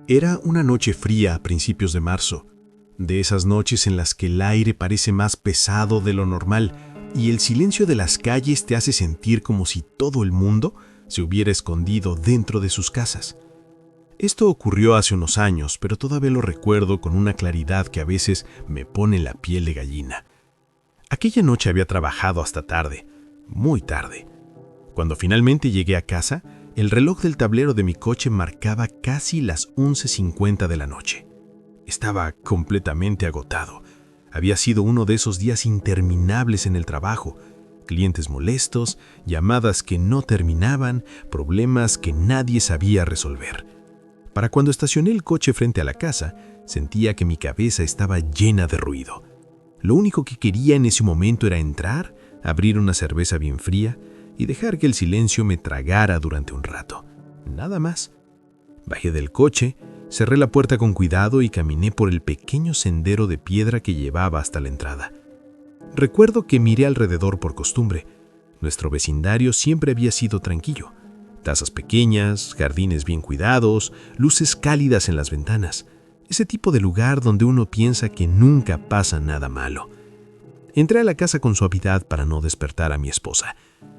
Era una noche fría a principios de marzo, de esas noches en las que el aire parece más pesado de lo normal y el silencio de las calles te hace sentir como si todo el mundo se hubiera escondido dentro de sus casas. Esto ocurrió hace unos años, pero todavía lo recuerdo con una claridad que a veces me pone la piel de gallina. Aquella noche había trabajado hasta tarde, muy tarde. Cuando finalmente llegué a casa, el reloj del tablero de mi coche marcaba casi las 11:50 de la noche. Estaba completamente agotado. Había sido uno de esos días interminables en el trabajo. Clientes molestos, llamadas que no terminaban, problemas que nadie sabía resolver. Para cuando estacioné el coche frente a la casa, sentía que mi cabeza estaba llena de ruido. Lo único que quería en ese momento era entrar, abrir una cerveza bien fría y dejar que el silencio me tragara durante un rato. Nada más. Bajé del coche, cerré la puerta con cuidado y caminé por el pequeño sendero de piedra que llevaba hasta la entrada. Recuerdo que miré alrededor por costumbre. Nuestro vecindario siempre había sido tranquilo. Casas pequeñas, jardines bien cuidados, luces cálidas en las ventanas. Ese tipo de lugar donde uno piensa que nunca pasa nada malo. Entré a la casa con suavidad para no despertar a mi esposa.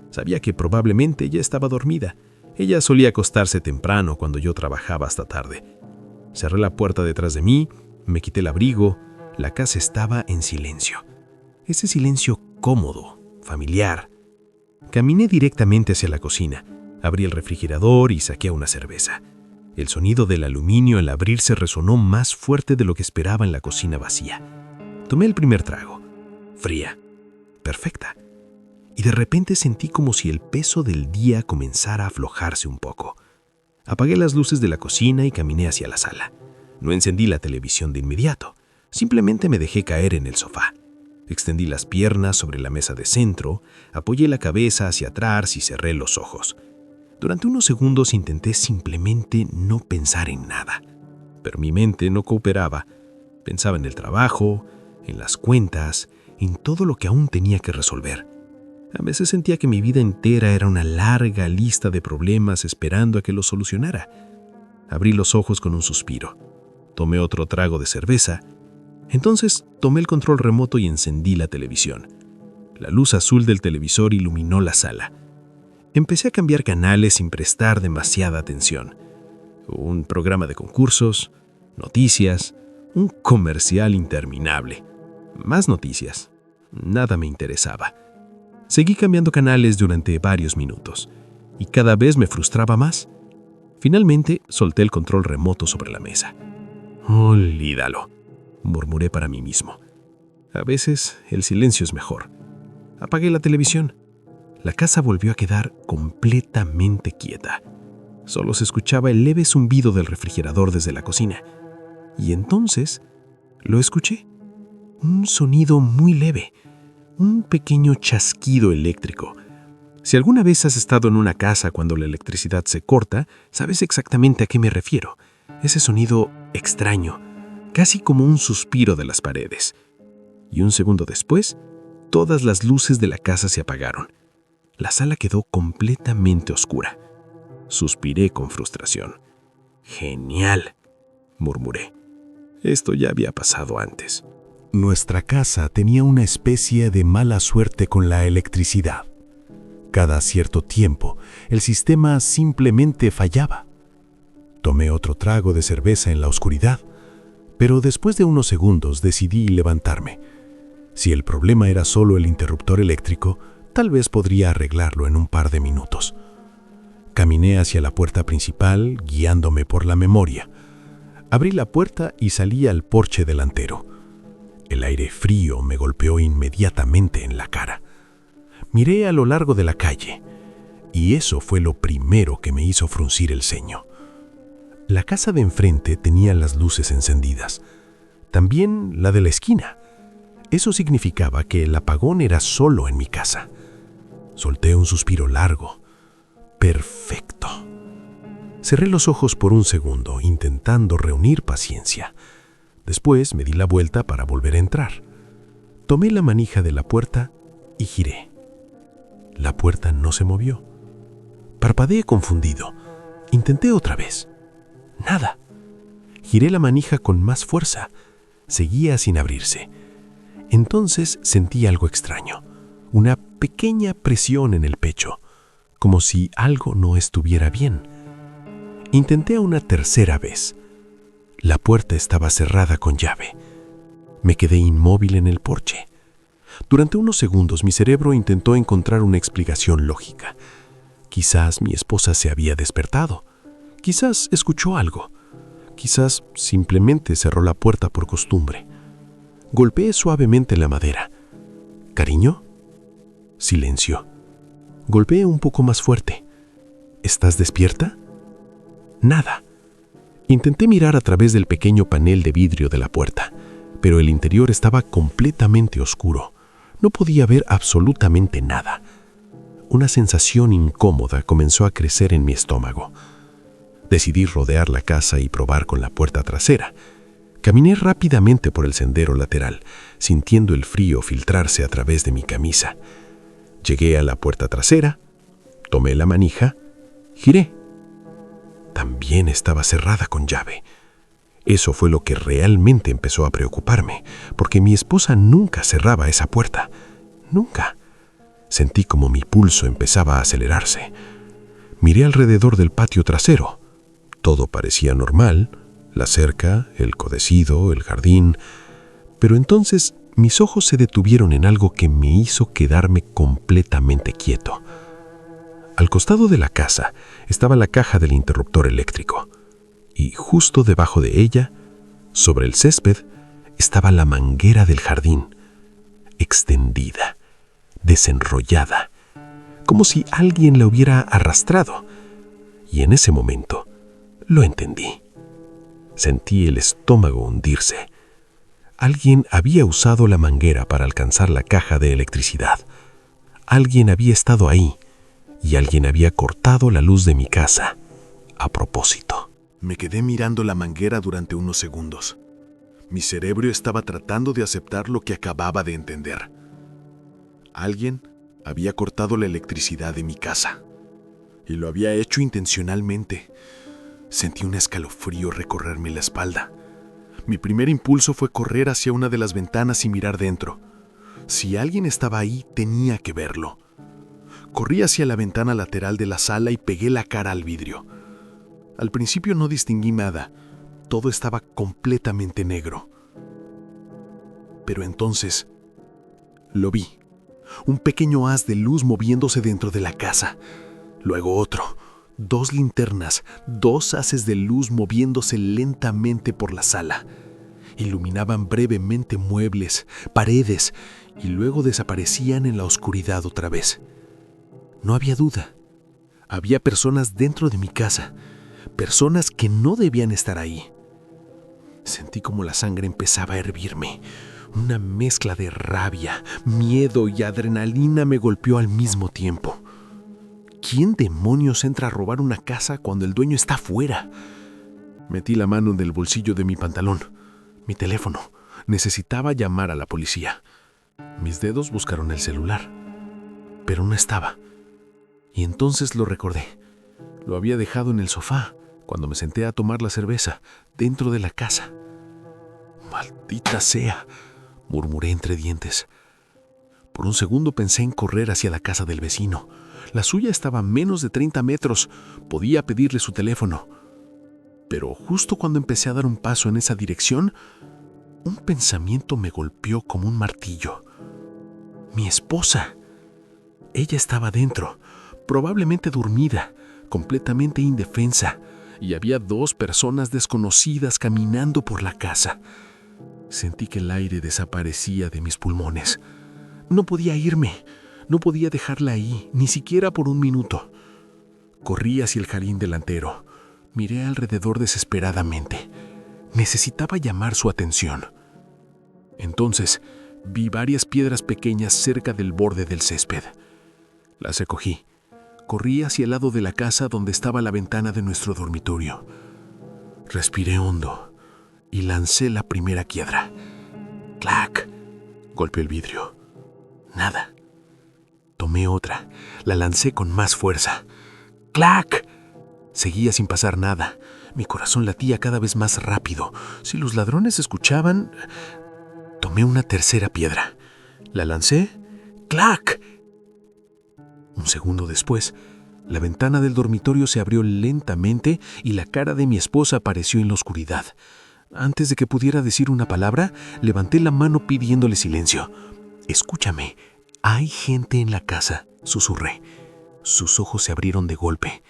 Sabía que probablemente ya estaba dormida. Ella solía acostarse temprano cuando yo trabajaba hasta tarde. Cerré la puerta detrás de mí, me quité el abrigo. La casa estaba en silencio. Ese silencio cómodo, familiar. Caminé directamente hacia la cocina. Abrí el refrigerador y saqué una cerveza. El sonido del aluminio al abrirse resonó más fuerte de lo que esperaba en la cocina vacía. Tomé el primer trago. Fría. Perfecta. Y de repente sentí como si el peso del día comenzara a aflojarse un poco. Apagué las luces de la cocina y caminé hacia la sala. No encendí la televisión de inmediato. Simplemente me dejé caer en el sofá. Extendí las piernas sobre la mesa de centro, apoyé la cabeza hacia atrás y cerré los ojos. Durante unos segundos intenté simplemente no pensar en nada. Pero mi mente no cooperaba. Pensaba en el trabajo, en las cuentas, en todo lo que aún tenía que resolver. A veces sentía que mi vida entera era una larga lista de problemas esperando a que los solucionara. Abrí los ojos con un suspiro. Tomé otro trago de cerveza. Entonces tomé el control remoto y encendí la televisión. La luz azul del televisor iluminó la sala. Empecé a cambiar canales sin prestar demasiada atención. Un programa de concursos, noticias, un comercial interminable. Más noticias. Nada me interesaba. Seguí cambiando canales durante varios minutos y cada vez me frustraba más. Finalmente solté el control remoto sobre la mesa. «Olvídalo», murmuré para mí mismo. A veces el silencio es mejor. Apagué la televisión. La casa volvió a quedar completamente quieta. Solo se escuchaba el leve zumbido del refrigerador desde la cocina. Y entonces lo escuché. Un sonido muy leve. Un pequeño chasquido eléctrico. Si alguna vez has estado en una casa cuando la electricidad se corta, sabes exactamente a qué me refiero. Ese sonido extraño, casi como un suspiro de las paredes. Y un segundo después, todas las luces de la casa se apagaron. La sala quedó completamente oscura. Suspiré con frustración. «Genial», murmuré. Esto ya había pasado antes. Nuestra casa tenía una especie de mala suerte con la electricidad. Cada cierto tiempo, el sistema simplemente fallaba. Tomé otro trago de cerveza en la oscuridad, pero después de unos segundos decidí levantarme. Si el problema era solo el interruptor eléctrico, tal vez podría arreglarlo en un par de minutos. Caminé hacia la puerta principal, guiándome por la memoria. Abrí la puerta y salí al porche delantero. El aire frío me golpeó inmediatamente en la cara. Miré a lo largo de la calle, y eso fue lo primero que me hizo fruncir el ceño. La casa de enfrente tenía las luces encendidas, también la de la esquina. Eso significaba que el apagón era solo en mi casa. Solté un suspiro largo. Perfecto. Cerré los ojos por un segundo, intentando reunir paciencia. Después me di la vuelta para volver a entrar. Tomé la manija de la puerta y giré. La puerta no se movió. Parpadeé confundido. Intenté otra vez. Nada. Giré la manija con más fuerza. Seguía sin abrirse. Entonces sentí algo extraño, una pequeña presión en el pecho, como si algo no estuviera bien. Intenté una tercera vez. La puerta estaba cerrada con llave. Me quedé inmóvil en el porche. Durante unos segundos mi cerebro intentó encontrar una explicación lógica. Quizás mi esposa se había despertado. Quizás escuchó algo. Quizás simplemente cerró la puerta por costumbre. Golpeé suavemente la madera. ¿Cariño? Silencio. Golpeé un poco más fuerte. ¿Estás despierta? Nada. Intenté mirar a través del pequeño panel de vidrio de la puerta, pero el interior estaba completamente oscuro. No podía ver absolutamente nada. Una sensación incómoda comenzó a crecer en mi estómago. Decidí rodear la casa y probar con la puerta trasera. Caminé rápidamente por el sendero lateral, sintiendo el frío filtrarse a través de mi camisa. Llegué a la puerta trasera, tomé la manija, giré. También estaba cerrada con llave. Eso fue lo que realmente empezó a preocuparme, porque mi esposa nunca cerraba esa puerta. Nunca. Sentí como mi pulso empezaba a acelerarse. Miré alrededor del patio trasero. Todo parecía normal, la cerca, el codecido, el jardín. Pero entonces mis ojos se detuvieron en algo que me hizo quedarme completamente quieto. Al costado de la casa estaba la caja del interruptor eléctrico. Y justo debajo de ella, sobre el césped, estaba la manguera del jardín, extendida, desenrollada, como si alguien la hubiera arrastrado. Y en ese momento lo entendí. Sentí el estómago hundirse. Alguien había usado la manguera para alcanzar la caja de electricidad. Alguien había estado ahí y alguien había cortado la luz de mi casa a propósito. Me quedé mirando la manguera durante unos segundos. Mi cerebro estaba tratando de aceptar lo que acababa de entender. Alguien había cortado la electricidad de mi casa. Y lo había hecho intencionalmente. Sentí un escalofrío recorrerme la espalda. Mi primer impulso fue correr hacia una de las ventanas y mirar dentro. Si alguien estaba ahí, tenía que verlo. Corrí hacia la ventana lateral de la sala y pegué la cara al vidrio. Al principio no distinguí nada. Todo estaba completamente negro. Pero entonces lo vi. Un pequeño haz de luz moviéndose dentro de la casa. Luego otro. 2 linternas, 2 haces de luz moviéndose lentamente por la sala. Iluminaban brevemente muebles, paredes, y luego desaparecían en la oscuridad otra vez. No había duda. Había personas dentro de mi casa, personas que no debían estar ahí. Sentí como la sangre empezaba a hervirme. Una mezcla de rabia, miedo y adrenalina me golpeó al mismo tiempo. ¿Quién demonios entra a robar una casa cuando el dueño está afuera? Metí la mano en el bolsillo de mi pantalón. Mi teléfono. Necesitaba llamar a la policía. Mis dedos buscaron el celular, pero no estaba. Y entonces lo recordé. Lo había dejado en el sofá cuando me senté a tomar la cerveza dentro de la casa. «Maldita sea», murmuré entre dientes. Por un segundo pensé en correr hacia la casa del vecino. La suya estaba a menos de 30 metros. Podía pedirle su teléfono. Pero justo cuando empecé a dar un paso en esa dirección, un pensamiento me golpeó como un martillo. Mi esposa. Ella estaba dentro, probablemente dormida, completamente indefensa, y había 2 personas desconocidas caminando por la casa. Sentí que el aire desaparecía de mis pulmones. No podía irme. No podía dejarla ahí, ni siquiera por un minuto. Corrí hacia el jardín delantero. Miré alrededor desesperadamente. Necesitaba llamar su atención. Entonces, vi varias piedras pequeñas cerca del borde del césped. Las recogí. Corrí hacia el lado de la casa donde estaba la ventana de nuestro dormitorio. Respiré hondo y lancé la primera piedra. ¡Clac! Golpeó el vidrio. Nada. Tomé otra. La lancé con más fuerza. ¡Clac! Seguía sin pasar nada. Mi corazón latía cada vez más rápido. Si los ladrones escuchaban... Tomé una tercera piedra. La lancé. ¡Clac! Un segundo después, la ventana del dormitorio se abrió lentamente y la cara de mi esposa apareció en la oscuridad. Antes de que pudiera decir una palabra, levanté la mano pidiéndole silencio. «Escúchame, hay gente en la casa», susurré. Sus ojos se abrieron de golpe.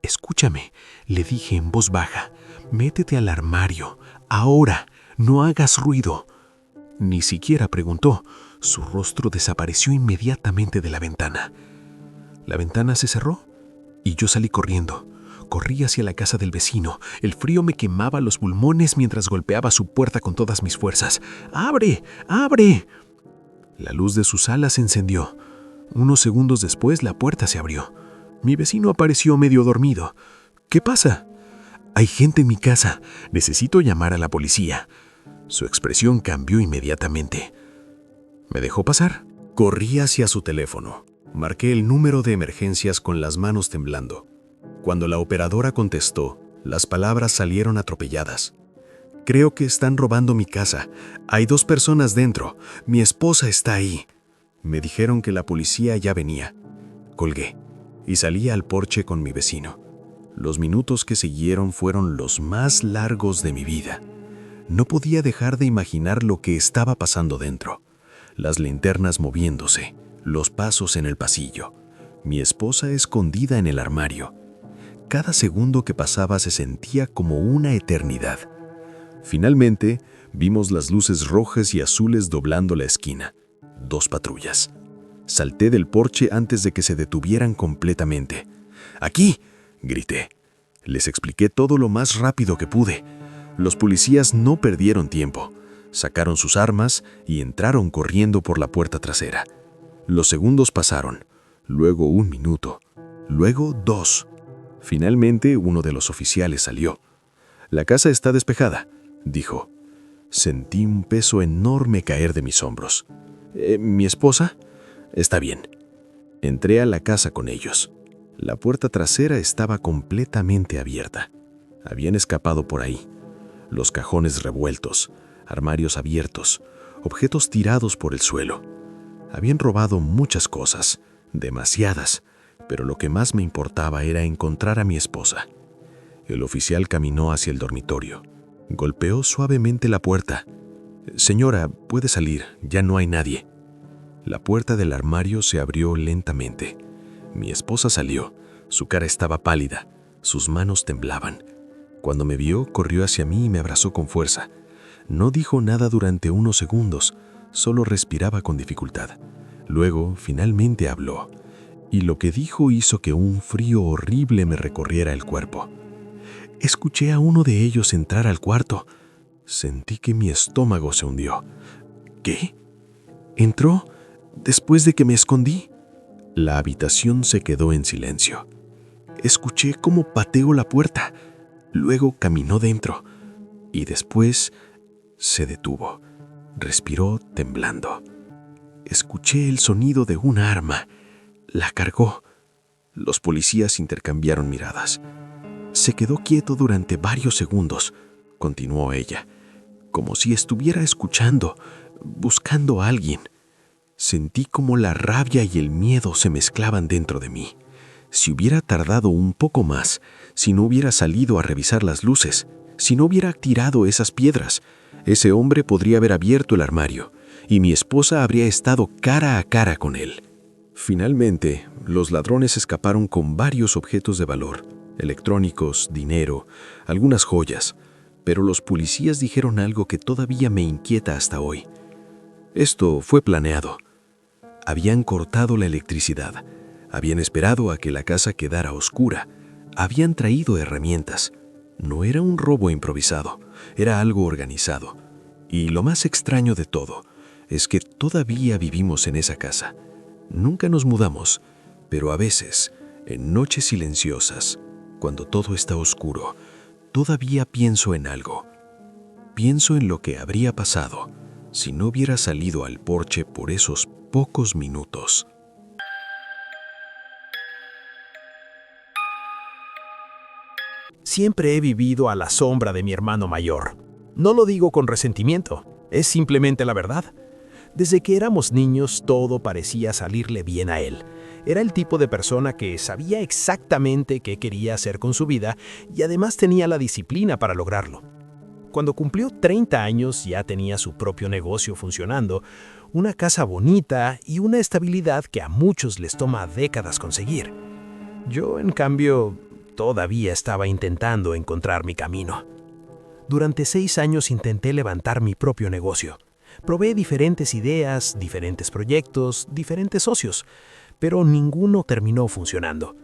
«Escúchame», le dije en voz baja. «Métete al armario. Ahora, no hagas ruido». Ni siquiera preguntó. Su rostro desapareció inmediatamente de la ventana. La ventana se cerró y yo salí corriendo. Corrí hacia la casa del vecino. El frío me quemaba los pulmones mientras golpeaba su puerta con todas mis fuerzas. ¡Abre! ¡Abre! La luz de su sala se encendió. Unos segundos después la puerta se abrió. Mi vecino apareció medio dormido. «¿Qué pasa?» «Hay gente en mi casa. Necesito llamar a la policía». Su expresión cambió inmediatamente. ¿Me dejó pasar? Corrí hacia su teléfono. Marqué el número de emergencias con las manos temblando. Cuando la operadora contestó, las palabras salieron atropelladas. «Creo que están robando mi casa. Hay 2 personas dentro. Mi esposa está ahí». Me dijeron que la policía ya venía. Colgué y salí al porche con mi vecino. Los minutos que siguieron fueron los más largos de mi vida. No podía dejar de imaginar lo que estaba pasando dentro. Las linternas moviéndose, los pasos en el pasillo, mi esposa escondida en el armario. Cada segundo que pasaba se sentía como una eternidad. Finalmente, vimos las luces rojas y azules doblando la esquina. 2 patrullas. Salté del porche antes de que se detuvieran completamente. «¡Aquí!», grité. Les expliqué todo lo más rápido que pude. Los policías no perdieron tiempo. Sacaron sus armas y entraron corriendo por la puerta trasera. Los segundos pasaron, luego 1 minuto, luego 2. Finalmente, uno de los oficiales salió. «La casa está despejada», dijo. Sentí un peso enorme caer de mis hombros. «¿Mi esposa?» «Está bien». Entré a la casa con ellos. La puerta trasera estaba completamente abierta. Habían escapado por ahí. Los cajones revueltos, armarios abiertos, objetos tirados por el suelo. Habían robado muchas cosas, demasiadas, pero lo que más me importaba era encontrar a mi esposa. El oficial caminó hacia el dormitorio. Golpeó suavemente la puerta. «Señora, puede salir, ya no hay nadie». La puerta del armario se abrió lentamente. Mi esposa salió. Su cara estaba pálida, sus manos temblaban. Cuando me vio, corrió hacia mí y me abrazó con fuerza. No dijo nada durante unos segundos, solo respiraba con dificultad. Luego, finalmente habló, y lo que dijo hizo que un frío horrible me recorriera el cuerpo. «Escuché a uno de ellos entrar al cuarto». Sentí que mi estómago se hundió. «¿Qué? ¿Entró después de que me escondí?» La habitación se quedó en silencio. Escuché cómo pateó la puerta, luego caminó dentro, y después se detuvo. Respiró temblando. Escuché el sonido de un arma. La cargó. Los policías intercambiaron miradas. Se quedó quieto durante varios segundos, continuó ella, como si estuviera escuchando, buscando a alguien. Sentí como la rabia y el miedo se mezclaban dentro de mí. Si hubiera tardado un poco más, si no hubiera salido a revisar las luces, si no hubiera tirado esas piedras, ese hombre podría haber abierto el armario y mi esposa habría estado cara a cara con él. Finalmente, los ladrones escaparon con varios objetos de valor, electrónicos, dinero, algunas joyas, pero los policías dijeron algo que todavía me inquieta hasta hoy. Esto fue planeado. Habían cortado la electricidad, habían esperado a que la casa quedara oscura, habían traído herramientas. No era un robo improvisado, era algo organizado. Y lo más extraño de todo es que todavía vivimos en esa casa. Nunca nos mudamos, pero a veces, en noches silenciosas, cuando todo está oscuro, todavía pienso en algo. Pienso en lo que habría pasado si no hubiera salido al porche por esos pocos minutos. Siempre he vivido a la sombra de mi hermano mayor. No lo digo con resentimiento, es simplemente la verdad. Desde que éramos niños, todo parecía salirle bien a él. Era el tipo de persona que sabía exactamente qué quería hacer con su vida y además tenía la disciplina para lograrlo. Cuando cumplió 30 años ya tenía su propio negocio funcionando, una casa bonita y una estabilidad que a muchos les toma décadas conseguir. Yo, en cambio, todavía estaba intentando encontrar mi camino. Durante 6 años intenté levantar mi propio negocio. Probé diferentes ideas, diferentes proyectos, diferentes socios, pero ninguno terminó funcionando.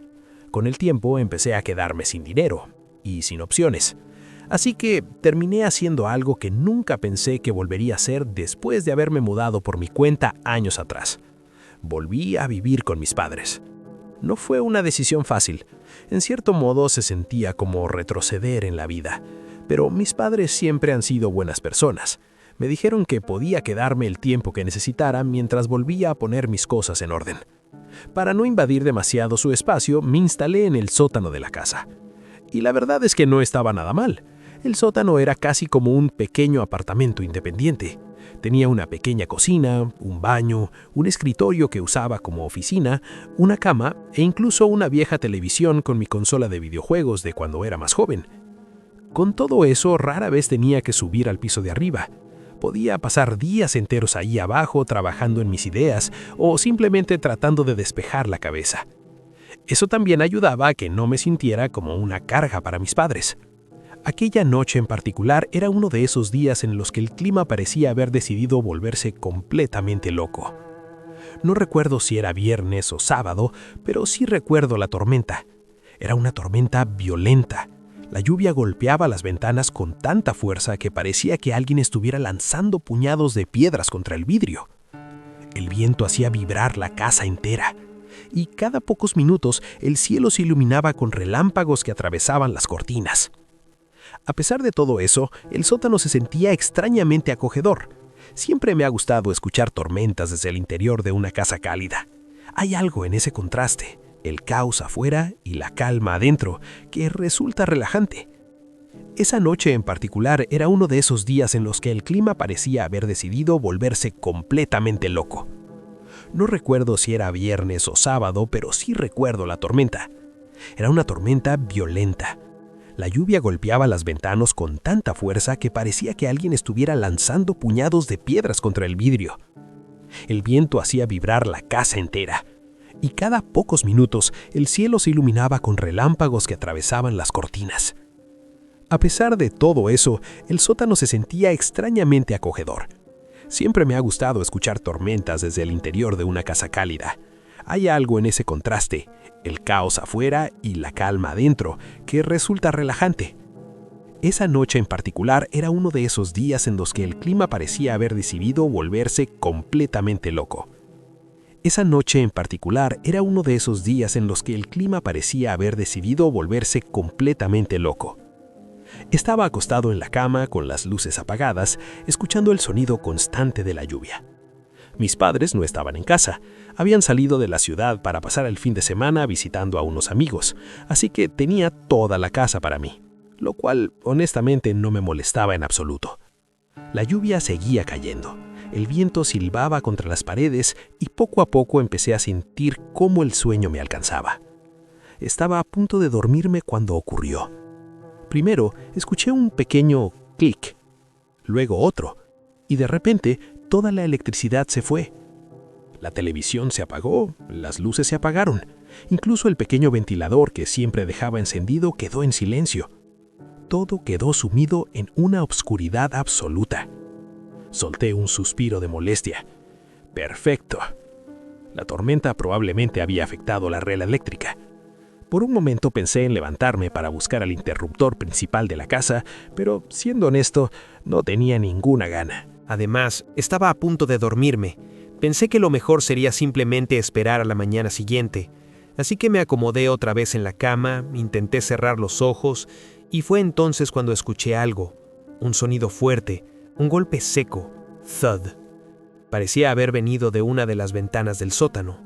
Con el tiempo empecé a quedarme sin dinero y sin opciones. Así que terminé haciendo algo que nunca pensé que volvería a hacer después de haberme mudado por mi cuenta años atrás. Volví a vivir con mis padres. No fue una decisión fácil. En cierto modo se sentía como retroceder en la vida. Pero mis padres siempre han sido buenas personas. Me dijeron que podía quedarme el tiempo que necesitara mientras volvía a poner mis cosas en orden. Para no invadir demasiado su espacio, me instalé en el sótano de la casa. Y la verdad es que no estaba nada mal. El sótano era casi como un pequeño apartamento independiente. Tenía una pequeña cocina, un baño, un escritorio que usaba como oficina, una cama e incluso una vieja televisión con mi consola de videojuegos de cuando era más joven. Con todo eso, rara vez tenía que subir al piso de arriba. Podía pasar días enteros ahí abajo trabajando en mis ideas o simplemente tratando de despejar la cabeza. Eso también ayudaba a que no me sintiera como una carga para mis padres. Aquella noche en particular era uno de esos días en los que el clima parecía haber decidido volverse completamente loco. No recuerdo si era viernes o sábado, pero sí recuerdo la tormenta. Era una tormenta violenta. La lluvia golpeaba las ventanas con tanta fuerza que parecía que alguien estuviera lanzando puñados de piedras contra el vidrio. El viento hacía vibrar la casa entera, y cada pocos minutos el cielo se iluminaba con relámpagos que atravesaban las cortinas. A pesar de todo eso, el sótano se sentía extrañamente acogedor. Siempre me ha gustado escuchar tormentas desde el interior de una casa cálida. Hay algo en ese contraste, el caos afuera y la calma adentro, que resulta relajante. Esa noche en particular era uno de esos días en los que el clima parecía haber decidido volverse completamente loco. No recuerdo si era viernes o sábado, pero sí recuerdo la tormenta. Era una tormenta violenta. La lluvia golpeaba las ventanas con tanta fuerza que parecía que alguien estuviera lanzando puñados de piedras contra el vidrio. El viento hacía vibrar la casa entera, y cada pocos minutos el cielo se iluminaba con relámpagos que atravesaban las cortinas. A pesar de todo eso, el sótano se sentía extrañamente acogedor. Siempre me ha gustado escuchar tormentas desde el interior de una casa cálida. Hay algo en ese contraste, el caos afuera y la calma adentro, que resulta relajante. Esa noche en particular era uno de esos días en los que el clima parecía haber decidido volverse completamente loco. Esa noche en particular era uno de esos días en los que el clima parecía haber decidido volverse completamente loco. Estaba acostado en la cama con las luces apagadas, escuchando el sonido constante de la lluvia. Mis padres no estaban en casa, habían salido de la ciudad para pasar el fin de semana visitando a unos amigos, así que tenía toda la casa para mí, lo cual honestamente no me molestaba en absoluto. La lluvia seguía cayendo, el viento silbaba contra las paredes y poco a poco empecé a sentir cómo el sueño me alcanzaba. Estaba a punto de dormirme cuando ocurrió. Primero escuché un pequeño clic, luego otro, y de repente toda la electricidad se fue. La televisión se apagó, las luces se apagaron, incluso el pequeño ventilador que siempre dejaba encendido quedó en silencio. Todo quedó sumido en una obscuridad absoluta. Solté un suspiro de molestia. Perfecto. La tormenta probablemente había afectado la red eléctrica. Por un momento pensé en levantarme para buscar al interruptor principal de la casa, pero siendo honesto, no tenía ninguna gana. Además, estaba a punto de dormirme. Pensé que lo mejor sería simplemente esperar a la mañana siguiente. Así que me acomodé otra vez en la cama, intenté cerrar los ojos, y fue entonces cuando escuché algo. Un sonido fuerte, un golpe seco, thud. Parecía haber venido de una de las ventanas del sótano.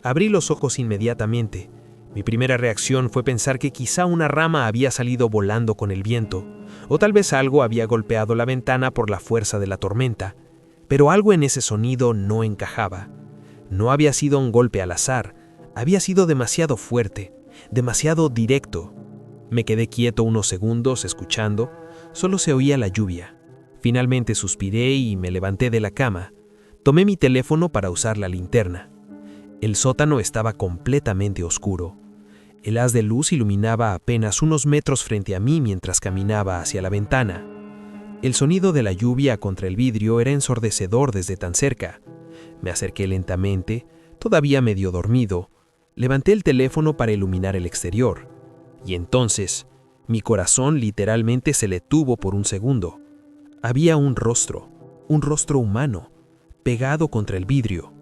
Abrí los ojos inmediatamente. Mi primera reacción fue pensar que quizá una rama había salido volando con el viento, o tal vez algo había golpeado la ventana por la fuerza de la tormenta, pero algo en ese sonido no encajaba. No había sido un golpe al azar, había sido demasiado fuerte, demasiado directo. Me quedé quieto unos segundos escuchando, solo se oía la lluvia. Finalmente suspiré y me levanté de la cama. Tomé mi teléfono para usar la linterna. El sótano estaba completamente oscuro. El haz de luz iluminaba apenas unos metros frente a mí mientras caminaba hacia la ventana. El sonido de la lluvia contra el vidrio era ensordecedor desde tan cerca. Me acerqué lentamente, todavía medio dormido. Levanté el teléfono para iluminar el exterior. Y entonces, mi corazón literalmente se detuvo por un segundo. Había un rostro humano, pegado contra el vidrio.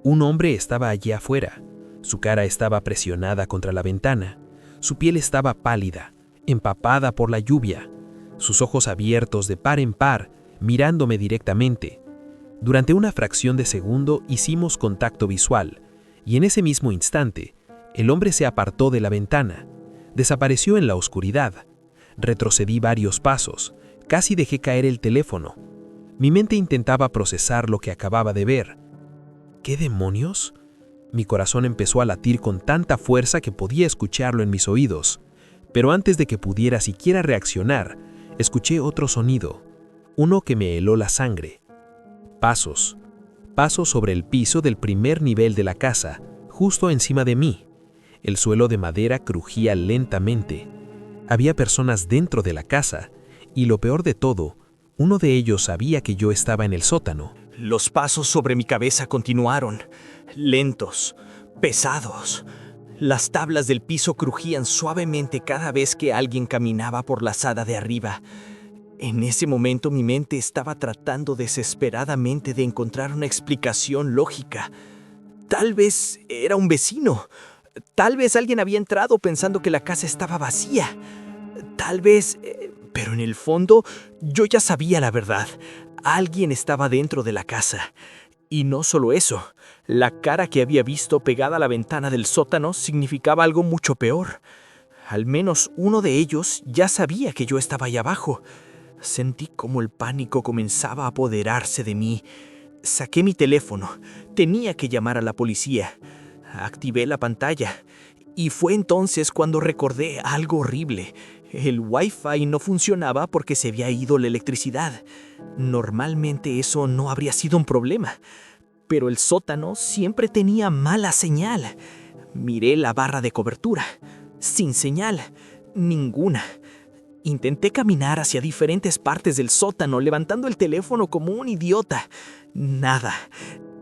Un hombre estaba allí afuera. Su cara estaba presionada contra la ventana. Su piel estaba pálida, empapada por la lluvia. Sus ojos abiertos de par en par, mirándome directamente. Durante una fracción de segundo hicimos contacto visual, y en ese mismo instante, el hombre se apartó de la ventana. Desapareció en la oscuridad. Retrocedí varios pasos, casi dejé caer el teléfono. Mi mente intentaba procesar lo que acababa de ver. ¿Qué demonios? Mi corazón empezó a latir con tanta fuerza que podía escucharlo en mis oídos. Pero antes de que pudiera siquiera reaccionar, escuché otro sonido, uno que me heló la sangre. Pasos sobre el piso del primer nivel de la casa, justo encima de mí. El suelo de madera crujía lentamente. Había personas dentro de la casa, y lo peor de todo, uno de ellos sabía que yo estaba en el sótano. Los pasos sobre mi cabeza continuaron, lentos, pesados. Las tablas del piso crujían suavemente cada vez que alguien caminaba por la sala de arriba. En ese momento mi mente estaba tratando desesperadamente de encontrar una explicación lógica. Tal vez era un vecino. Tal vez alguien había entrado pensando que la casa estaba vacía. Tal vez... Pero en el fondo, yo ya sabía la verdad. Alguien estaba dentro de la casa. Y no solo eso, la cara que había visto pegada a la ventana del sótano significaba algo mucho peor. Al menos uno de ellos ya sabía que yo estaba ahí abajo. Sentí como el pánico comenzaba a apoderarse de mí. Saqué mi teléfono. Tenía que llamar a la policía. Activé la pantalla. Y fue entonces cuando recordé algo horrible. El Wi-Fi no funcionaba porque se había ido la electricidad. Normalmente eso no habría sido un problema. Pero el sótano siempre tenía mala señal. Miré la barra de cobertura. Sin señal. Ninguna. Intenté caminar hacia diferentes partes del sótano, levantando el teléfono como un idiota. Nada.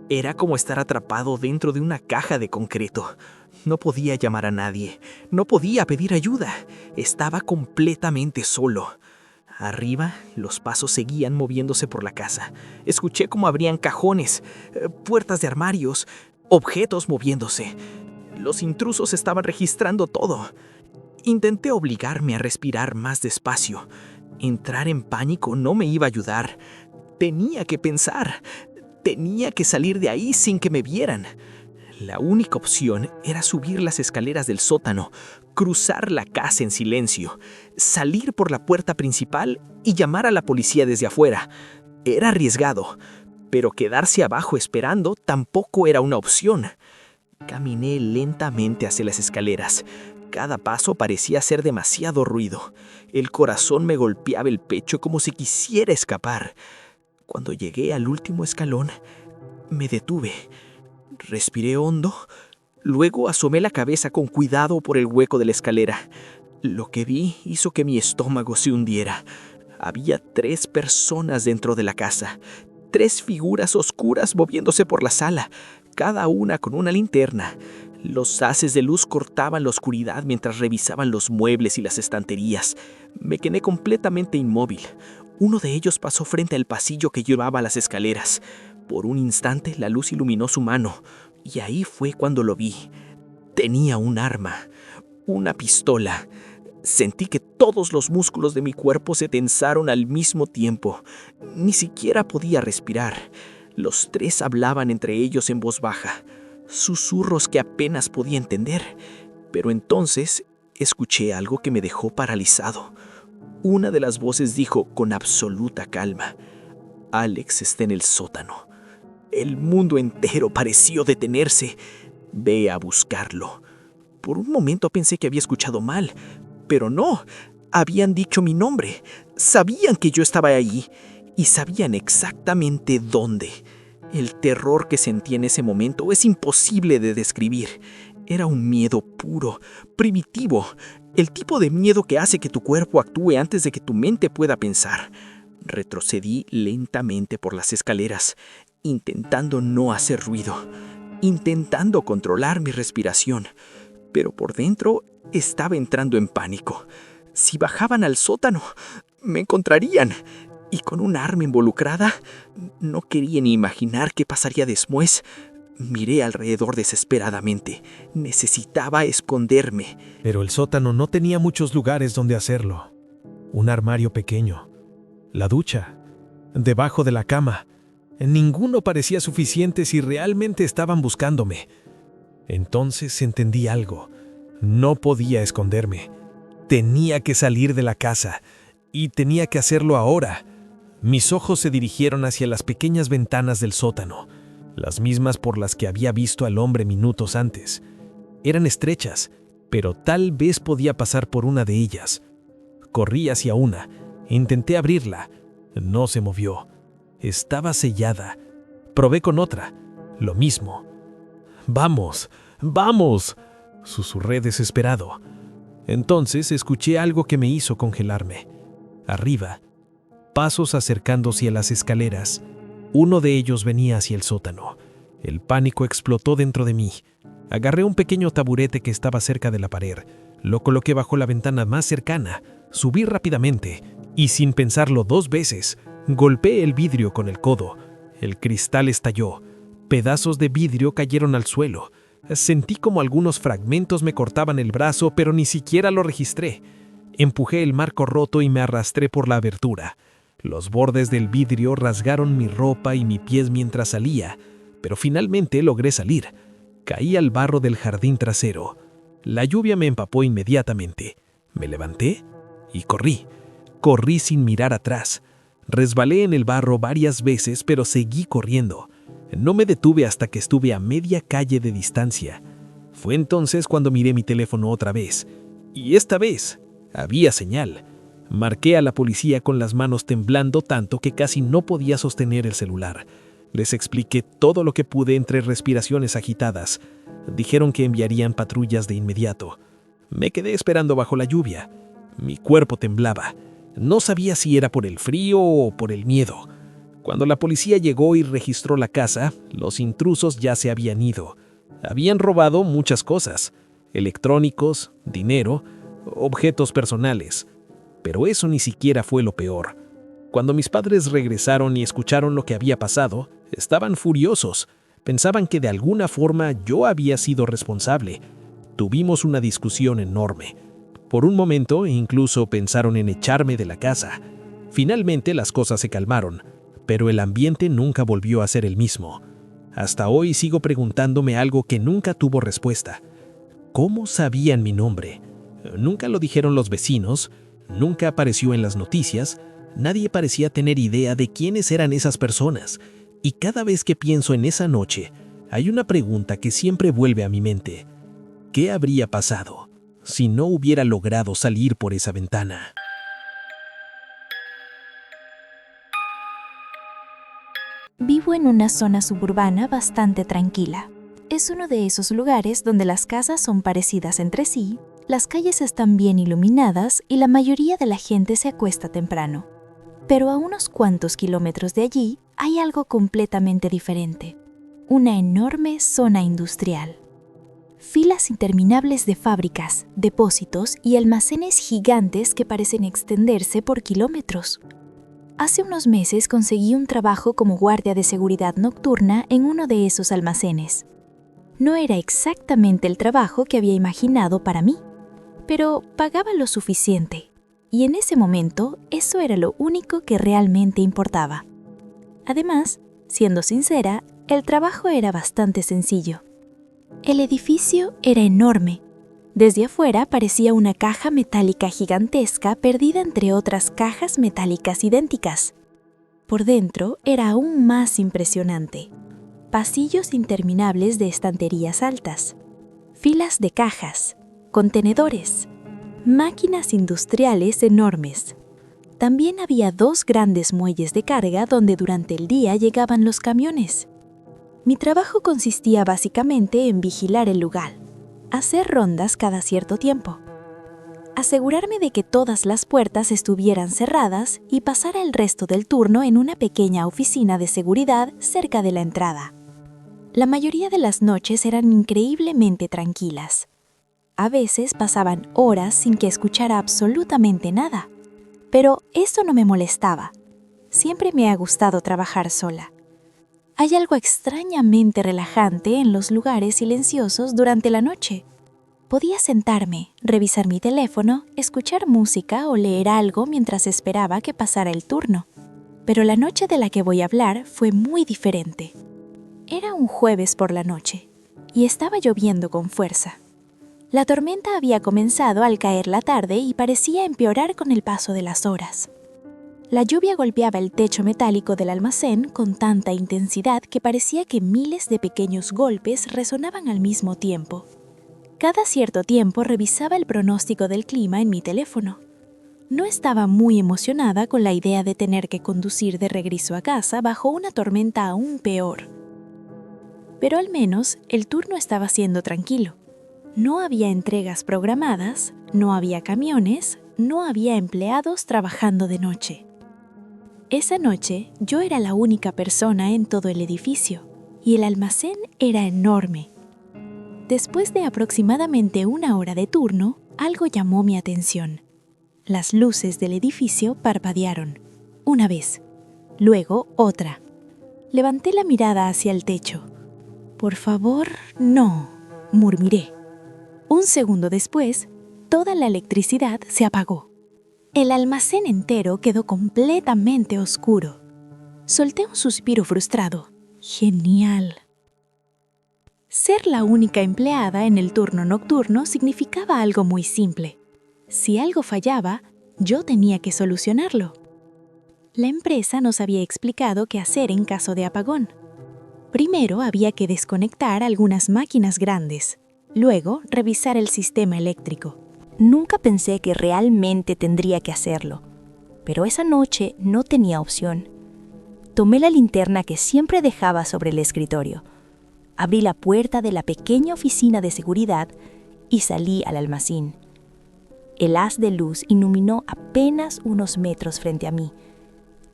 Era como estar atrapado dentro de una caja de concreto. No podía llamar a nadie. No podía pedir ayuda. Estaba completamente solo. Arriba, los pasos seguían moviéndose por la casa. Escuché cómo abrían cajones, puertas de armarios, objetos moviéndose. Los intrusos estaban registrando todo. Intenté obligarme a respirar más despacio. Entrar en pánico no me iba a ayudar. Tenía que pensar. Tenía que salir de ahí sin que me vieran. La única opción era subir las escaleras del sótano, cruzar la casa en silencio, salir por la puerta principal y llamar a la policía desde afuera. Era arriesgado, pero quedarse abajo esperando tampoco era una opción. Caminé lentamente hacia las escaleras. Cada paso parecía hacer demasiado ruido. El corazón me golpeaba el pecho como si quisiera escapar. Cuando llegué al último escalón, me detuve. Respiré hondo, luego asomé la cabeza con cuidado por el hueco de la escalera. Lo que vi hizo que mi estómago se hundiera. Había 3 personas dentro de la casa, 3 figuras oscuras moviéndose por la sala, cada una con una linterna. Los haces de luz cortaban la oscuridad mientras revisaban los muebles y las estanterías. Me quedé completamente inmóvil. Uno de ellos pasó frente al pasillo que llevaba a las escaleras. Por un instante la luz iluminó su mano, y ahí fue cuando lo vi. Tenía un arma, una pistola. Sentí que todos los músculos de mi cuerpo se tensaron al mismo tiempo. Ni siquiera podía respirar. Los 3 hablaban entre ellos en voz baja, susurros que apenas podía entender, Pero entonces escuché algo que me dejó paralizado. Una de las voces dijo con absoluta calma: Alex está en el sótano. El mundo entero pareció detenerse. Ve a buscarlo. Por un momento pensé que había escuchado mal, pero no. Habían dicho mi nombre. Sabían que yo estaba allí y sabían exactamente dónde. El terror que sentí en ese momento es imposible de describir. Era un miedo puro, primitivo, el tipo de miedo que hace que tu cuerpo actúe antes de que tu mente pueda pensar. Retrocedí lentamente por las escaleras, intentando no hacer ruido, intentando controlar mi respiración, pero por dentro estaba entrando en pánico. Si bajaban al sótano, me encontrarían. Y con un arma involucrada, no quería ni imaginar qué pasaría después. Miré alrededor desesperadamente. Necesitaba esconderme. Pero el sótano no tenía muchos lugares donde hacerlo. Un armario pequeño, la ducha, debajo de la cama. Ninguno parecía suficiente si realmente estaban buscándome. Entonces entendí algo. No podía esconderme. Tenía que salir de la casa. Y tenía que hacerlo ahora. Mis ojos se dirigieron hacia las pequeñas ventanas del sótano, las mismas por las que había visto al hombre minutos antes. Eran estrechas, pero tal vez podía pasar por una de ellas. Corrí hacia una. Intenté abrirla. No se movió. Estaba sellada. Probé con otra. Lo mismo. «¡Vamos! ¡Vamos!», susurré desesperado. Entonces escuché algo que me hizo congelarme. Arriba, pasos acercándose a las escaleras. Uno de ellos venía hacia el sótano. El pánico explotó dentro de mí. Agarré un pequeño taburete que estaba cerca de la pared. Lo coloqué bajo la ventana más cercana. Subí rápidamente y, sin pensarlo 2 veces, golpeé el vidrio con el codo. El cristal estalló. Pedazos de vidrio cayeron al suelo. Sentí como algunos fragmentos me cortaban el brazo, pero ni siquiera lo registré. Empujé el marco roto y me arrastré por la abertura. Los bordes del vidrio rasgaron mi ropa y mi pies mientras salía, pero finalmente logré salir. Caí al barro del jardín trasero. La lluvia me empapó inmediatamente. Me levanté y corrí. Corrí sin mirar atrás. Resbalé en el barro varias veces, pero seguí corriendo. No me detuve hasta que estuve a media calle de distancia. Fue entonces cuando miré mi teléfono otra vez. Y esta vez había señal. Marqué a la policía con las manos temblando tanto que casi no podía sostener el celular. Les expliqué todo lo que pude entre respiraciones agitadas. Dijeron que enviarían patrullas de inmediato. Me quedé esperando bajo la lluvia. Mi cuerpo temblaba. No sabía si era por el frío o por el miedo. Cuando la policía llegó y registró la casa, los intrusos ya se habían ido. Habían robado muchas cosas: electrónicos, dinero, objetos personales. Pero eso ni siquiera fue lo peor. Cuando mis padres regresaron y escucharon lo que había pasado, estaban furiosos. Pensaban que de alguna forma yo había sido responsable. Tuvimos una discusión enorme. Por un momento incluso pensaron en echarme de la casa. Finalmente las cosas se calmaron, pero el ambiente nunca volvió a ser el mismo. Hasta hoy sigo preguntándome algo que nunca tuvo respuesta. ¿Cómo sabían mi nombre? Nunca lo dijeron los vecinos, nunca apareció en las noticias, nadie parecía tener idea de quiénes eran esas personas. Y cada vez que pienso en esa noche, hay una pregunta que siempre vuelve a mi mente. ¿Qué habría pasado si no hubiera logrado salir por esa ventana? Vivo en una zona suburbana bastante tranquila. Es uno de esos lugares donde las casas son parecidas entre sí, las calles están bien iluminadas y la mayoría de la gente se acuesta temprano. Pero a unos cuantos kilómetros de allí hay algo completamente diferente. Una enorme zona industrial. Filas interminables de fábricas, depósitos y almacenes gigantes que parecen extenderse por kilómetros. Hace unos meses conseguí un trabajo como guardia de seguridad nocturna en uno de esos almacenes. No era exactamente el trabajo que había imaginado para mí, pero pagaba lo suficiente, y en ese momento eso era lo único que realmente importaba. Además, siendo sincera, el trabajo era bastante sencillo. El edificio era enorme. Desde afuera parecía una caja metálica gigantesca perdida entre otras cajas metálicas idénticas. Por dentro era aún más impresionante. Pasillos interminables de estanterías altas, filas de cajas, contenedores, máquinas industriales enormes. También había 2 grandes muelles de carga donde durante el día llegaban los camiones. Mi trabajo consistía básicamente en vigilar el lugar, hacer rondas cada cierto tiempo, asegurarme de que todas las puertas estuvieran cerradas y pasar el resto del turno en una pequeña oficina de seguridad cerca de la entrada. La mayoría de las noches eran increíblemente tranquilas. A veces pasaban horas sin que escuchara absolutamente nada, pero eso no me molestaba. Siempre me ha gustado trabajar sola. Hay algo extrañamente relajante en los lugares silenciosos durante la noche. Podía sentarme, revisar mi teléfono, escuchar música o leer algo mientras esperaba que pasara el turno. Pero la noche de la que voy a hablar fue muy diferente. Era un jueves por la noche y estaba lloviendo con fuerza. La tormenta había comenzado al caer la tarde y parecía empeorar con el paso de las horas. La lluvia golpeaba el techo metálico del almacén con tanta intensidad que parecía que miles de pequeños golpes resonaban al mismo tiempo. Cada cierto tiempo revisaba el pronóstico del clima en mi teléfono. No estaba muy emocionada con la idea de tener que conducir de regreso a casa bajo una tormenta aún peor. Pero al menos el turno estaba siendo tranquilo. No había entregas programadas, no había camiones, no había empleados trabajando de noche. Esa noche yo era la única persona en todo el edificio y el almacén era enorme. Después de aproximadamente 1 hora de turno, algo llamó mi atención. Las luces del edificio parpadearon. Una vez, luego otra. Levanté la mirada hacia el techo. «Por favor, no», murmuré. Un segundo después, toda la electricidad se apagó. El almacén entero quedó completamente oscuro. Solté un suspiro frustrado. Genial. Ser la única empleada en el turno nocturno significaba algo muy simple. Si algo fallaba, yo tenía que solucionarlo. La empresa nos había explicado qué hacer en caso de apagón. Primero había que desconectar algunas máquinas grandes. Luego, revisar el sistema eléctrico. Nunca pensé que realmente tendría que hacerlo, pero esa noche no tenía opción. Tomé la linterna que siempre dejaba sobre el escritorio, abrí la puerta de la pequeña oficina de seguridad y salí al almacén. El haz de luz iluminó apenas unos metros frente a mí.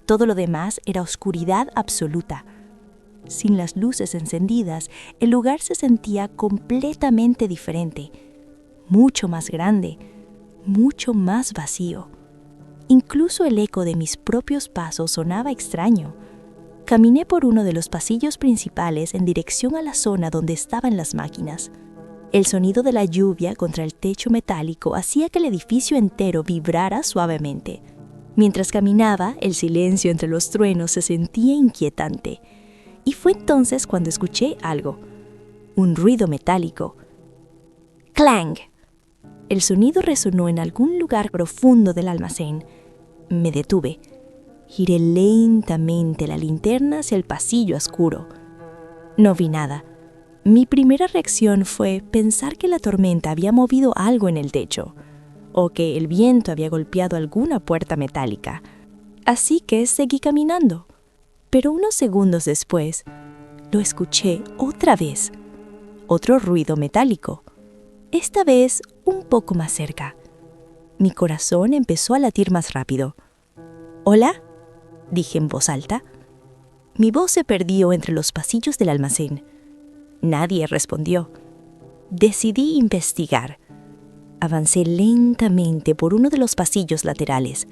Todo lo demás era oscuridad absoluta. Sin las luces encendidas, el lugar se sentía completamente diferente, mucho más grande, mucho más vacío. Incluso el eco de mis propios pasos sonaba extraño. Caminé por uno de los pasillos principales en dirección a la zona donde estaban las máquinas. El sonido de la lluvia contra el techo metálico hacía que el edificio entero vibrara suavemente. Mientras caminaba, el silencio entre los truenos se sentía inquietante. Y fue entonces cuando escuché algo, un ruido metálico. ¡Clang! El sonido resonó en algún lugar profundo del almacén. Me detuve. Giré lentamente la linterna hacia el pasillo oscuro. No vi nada. Mi primera reacción fue pensar que la tormenta había movido algo en el techo, o que el viento había golpeado alguna puerta metálica. Así que seguí caminando. Pero unos segundos después, lo escuché otra vez. Otro ruido metálico. Esta vez un poco más cerca. Mi corazón empezó a latir más rápido. «¿Hola?», dije en voz alta. Mi voz se perdió entre los pasillos del almacén. Nadie respondió. Decidí investigar. Avancé lentamente por uno de los pasillos laterales.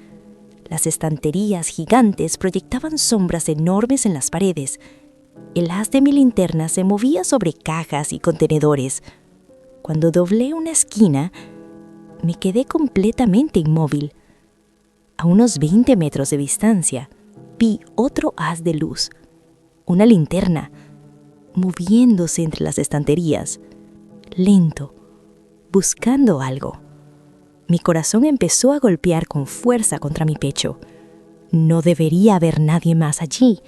Las estanterías gigantes proyectaban sombras enormes en las paredes. El haz de mi linterna se movía sobre cajas y contenedores. Cuando doblé una esquina, me quedé completamente inmóvil. A unos 20 metros de distancia, vi otro haz de luz, una linterna, moviéndose entre las estanterías, lento, buscando algo. Mi corazón empezó a golpear con fuerza contra mi pecho. No debería haber nadie más allí.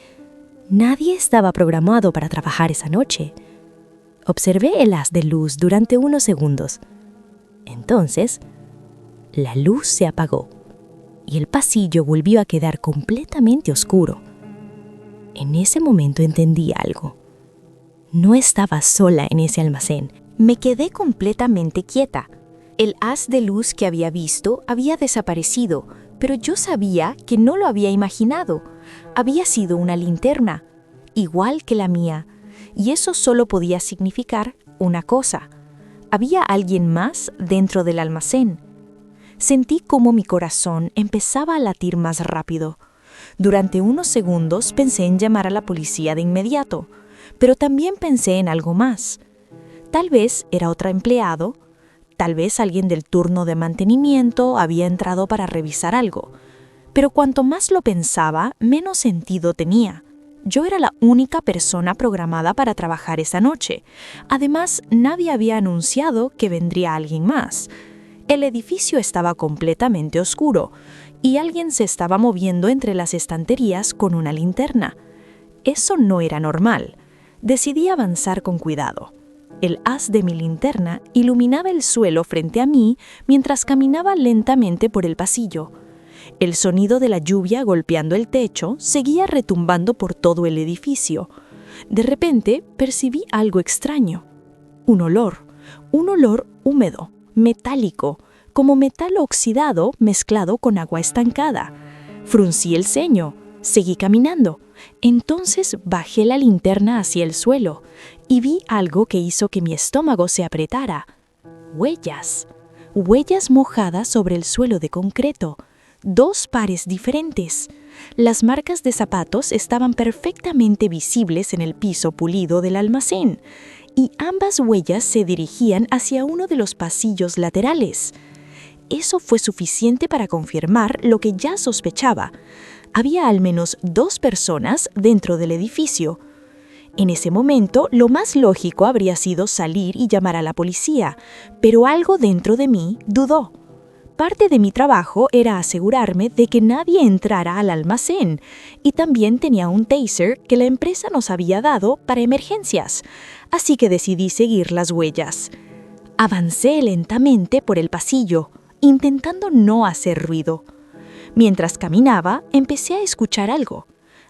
Nadie estaba programado para trabajar esa noche. Observé el haz de luz durante unos segundos. Entonces, la luz se apagó y el pasillo volvió a quedar completamente oscuro. En ese momento entendí algo. No estaba sola en ese almacén. Me quedé completamente quieta. El haz de luz que había visto había desaparecido, pero yo sabía que no lo había imaginado. Había sido una linterna, igual que la mía, y eso solo podía significar una cosa. Había alguien más dentro del almacén. Sentí cómo mi corazón empezaba a latir más rápido. Durante unos segundos pensé en llamar a la policía de inmediato, pero también pensé en algo más. Tal vez era otro empleado, tal vez alguien del turno de mantenimiento había entrado para revisar algo. Pero cuanto más lo pensaba, menos sentido tenía. Yo era la única persona programada para trabajar esa noche. Además, nadie había anunciado que vendría alguien más. El edificio estaba completamente oscuro y alguien se estaba moviendo entre las estanterías con una linterna. Eso no era normal. Decidí avanzar con cuidado. El haz de mi linterna iluminaba el suelo frente a mí mientras caminaba lentamente por el pasillo. El sonido de la lluvia golpeando el techo seguía retumbando por todo el edificio. De repente percibí algo extraño. Un olor húmedo, metálico, como metal oxidado mezclado con agua estancada. Fruncí el ceño, seguí caminando. Entonces bajé la linterna hacia el suelo y vi algo que hizo que mi estómago se apretara. Huellas mojadas sobre el suelo de concreto. 2 pares diferentes. Las marcas de zapatos estaban perfectamente visibles en el piso pulido del almacén, y ambas huellas se dirigían hacia uno de los pasillos laterales. Eso fue suficiente para confirmar lo que ya sospechaba. Había al menos 2 personas dentro del edificio. En ese momento, lo más lógico habría sido salir y llamar a la policía, pero algo dentro de mí dudó. Parte de mi trabajo era asegurarme de que nadie entrara al almacén, y también tenía un taser que la empresa nos había dado para emergencias, así que decidí seguir las huellas. Avancé lentamente por el pasillo, intentando no hacer ruido. Mientras caminaba, empecé a escuchar algo.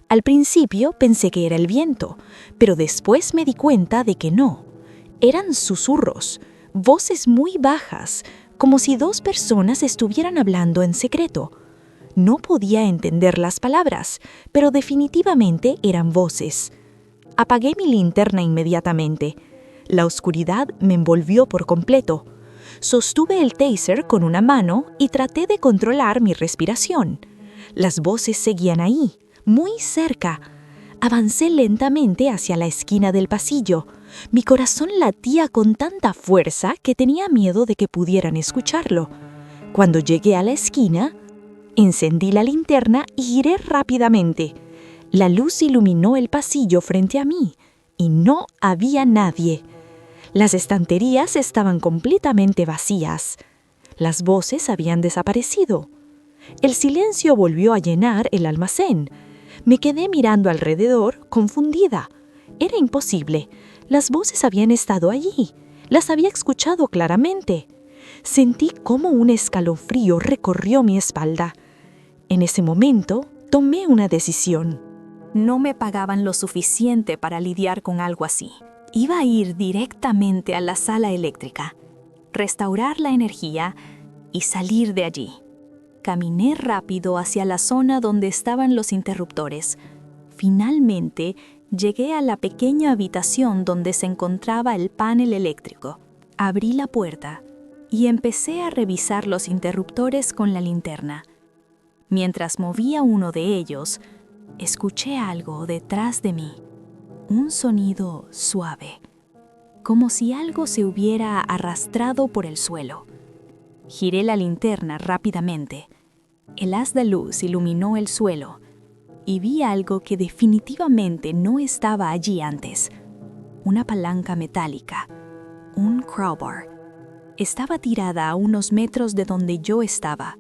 Al principio pensé que era el viento, pero después me di cuenta de que no. Eran susurros, voces muy bajas, como si 2 personas estuvieran hablando en secreto. No podía entender las palabras, pero definitivamente eran voces. Apagué mi linterna inmediatamente. La oscuridad me envolvió por completo. Sostuve el taser con una mano y traté de controlar mi respiración. Las voces seguían ahí, muy cerca. Avancé lentamente hacia la esquina del pasillo. Mi corazón latía con tanta fuerza que tenía miedo de que pudieran escucharlo. Cuando llegué a la esquina, encendí la linterna y giré rápidamente. La luz iluminó el pasillo frente a mí y no había nadie. Las estanterías estaban completamente vacías. Las voces habían desaparecido. El silencio volvió a llenar el almacén. Me quedé mirando alrededor, confundida. Era imposible. Las voces habían estado allí. Las había escuchado claramente. Sentí cómo un escalofrío recorrió mi espalda. En ese momento, tomé una decisión. No me pagaban lo suficiente para lidiar con algo así. Iba a ir directamente a la sala eléctrica, restaurar la energía y salir de allí. Caminé rápido hacia la zona donde estaban los interruptores. Finalmente, llegué a la pequeña habitación donde se encontraba el panel eléctrico. Abrí la puerta y empecé a revisar los interruptores con la linterna. Mientras movía uno de ellos, escuché algo detrás de mí. Un sonido suave, como si algo se hubiera arrastrado por el suelo. Giré la linterna rápidamente. El haz de luz iluminó el suelo y vi algo que definitivamente no estaba allí antes. Una palanca metálica, un crowbar. Estaba tirada a unos metros de donde yo estaba.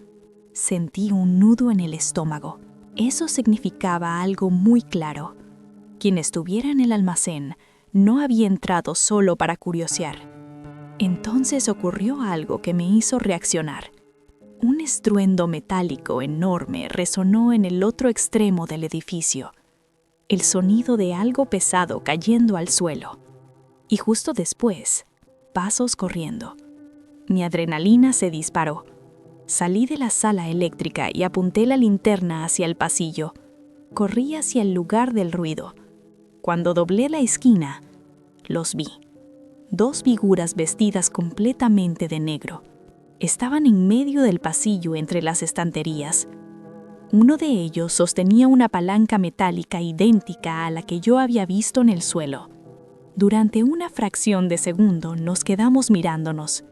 Sentí un nudo en el estómago. Eso significaba algo muy claro. Quien estuviera en el almacén no había entrado solo para curiosear. Entonces ocurrió algo que me hizo reaccionar. Un estruendo metálico enorme resonó en el otro extremo del edificio. El sonido de algo pesado cayendo al suelo. Y justo después, pasos corriendo. Mi adrenalina se disparó. Salí de la sala eléctrica y apunté la linterna hacia el pasillo. Corrí hacia el lugar del ruido. Cuando doblé la esquina, los vi. 2 figuras vestidas completamente de negro. Estaban en medio del pasillo entre las estanterías. Uno de ellos sostenía una palanca metálica idéntica a la que yo había visto en el suelo. Durante una fracción de segundo nos quedamos mirándonos.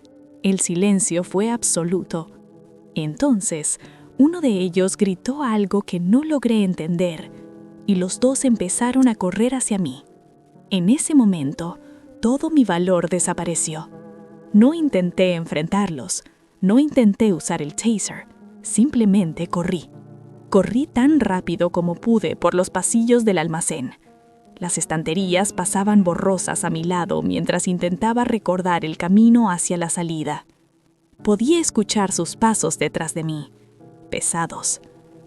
El silencio fue absoluto. Entonces, uno de ellos gritó algo que no logré entender, y los dos empezaron a correr hacia mí. En ese momento, todo mi valor desapareció. No intenté enfrentarlos, no intenté usar el taser, simplemente corrí. Corrí tan rápido como pude por los pasillos del almacén. Las estanterías pasaban borrosas a mi lado mientras intentaba recordar el camino hacia la salida. Podía escuchar sus pasos detrás de mí, pesados,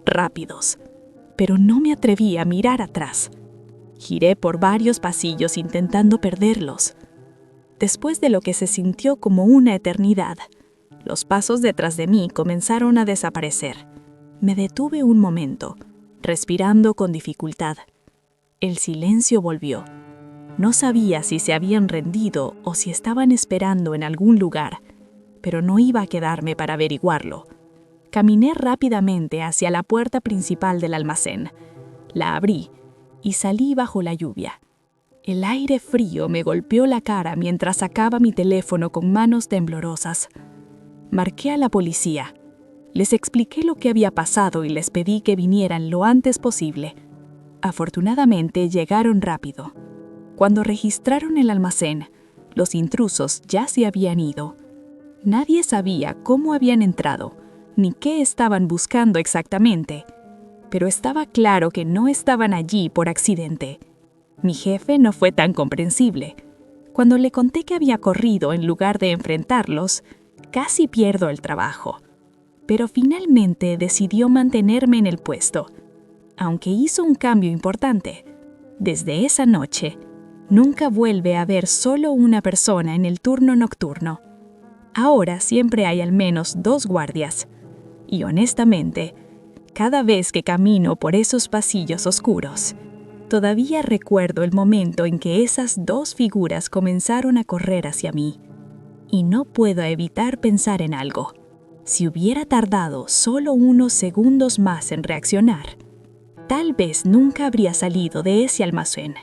rápidos, pero no me atreví a mirar atrás. Giré por varios pasillos intentando perderlos. Después de lo que se sintió como una eternidad, los pasos detrás de mí comenzaron a desaparecer. Me detuve un momento, respirando con dificultad. El silencio volvió. No sabía si se habían rendido o si estaban esperando en algún lugar, pero no iba a quedarme para averiguarlo. Caminé rápidamente hacia la puerta principal del almacén. La abrí y salí bajo la lluvia. El aire frío me golpeó la cara mientras sacaba mi teléfono con manos temblorosas. Marqué a la policía. Les expliqué lo que había pasado y les pedí que vinieran lo antes posible. Afortunadamente llegaron rápido. Cuando registraron el almacén, los intrusos ya se habían ido. Nadie sabía cómo habían entrado, ni qué estaban buscando exactamente, pero estaba claro que no estaban allí por accidente. Mi jefe no fue tan comprensible. Cuando le conté que había corrido en lugar de enfrentarlos, casi pierdo el trabajo. Pero finalmente decidió mantenerme en el puesto, aunque hizo un cambio importante. Desde esa noche, nunca vuelve a haber solo una persona en el turno nocturno. Ahora siempre hay al menos 2 guardias. Y honestamente, cada vez que camino por esos pasillos oscuros, todavía recuerdo el momento en que esas 2 figuras comenzaron a correr hacia mí. Y no puedo evitar pensar en algo. Si hubiera tardado solo unos segundos más en reaccionar, tal vez nunca habría salido de ese almacén.